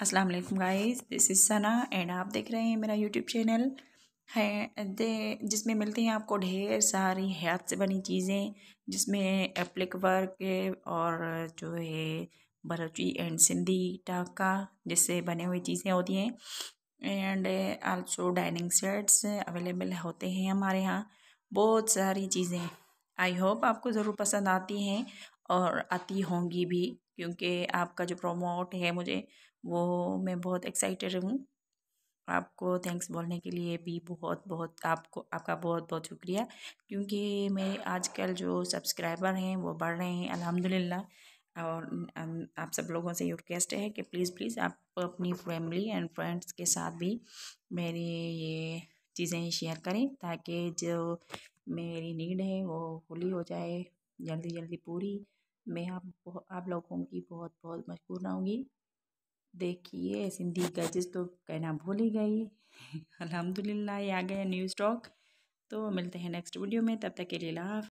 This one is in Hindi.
अस्सलाम वालेकुम guys, this is Sana and आप देख रहे हैं मेरा यूट्यूब चैनल है जिसमें मिलती हैं आपको ढेर सारी हाथ से बनी चीज़ें, जिसमें एप्लिक वर्क और जो है बलोची एंड सिंधी टाका जिससे बने हुई चीज़ें होती हैं and also dining sets available होते हैं हमारे यहाँ। बहुत सारी चीज़ें आई होप आपको ज़रूर पसंद आती हैं और आती होंगी भी, क्योंकि आपका जो प्रमोट है मुझे वो मैं बहुत एक्साइटेड हूँ। आपको थैंक्स बोलने के लिए भी बहुत बहुत आपका बहुत बहुत शुक्रिया, क्योंकि मेरे आजकल जो सब्सक्राइबर हैं वो बढ़ रहे हैं अल्हम्दुलिल्लाह। और आप सब लोगों से रिक्वेस्ट है कि प्लीज़ प्लीज़ आप अपनी फैमिली एंड फ्रेंड्स के साथ भी मेरी ये चीज़ें शेयर करें, ताकि जो मेरी नीड है वो पूरी हो जाए जल्दी जल्दी पूरी। मैं आप लोगों की बहुत बहुत मशहूर रहूँगी। देखिए सिंधी गैजेट्स तो कहना भूल ही गई। अल्हम्दुलिल्लाह ये आ गया न्यू स्टॉक। तो मिलते हैं नेक्स्ट वीडियो में, तब तक के लिए अल्लाह हाफ़िज़।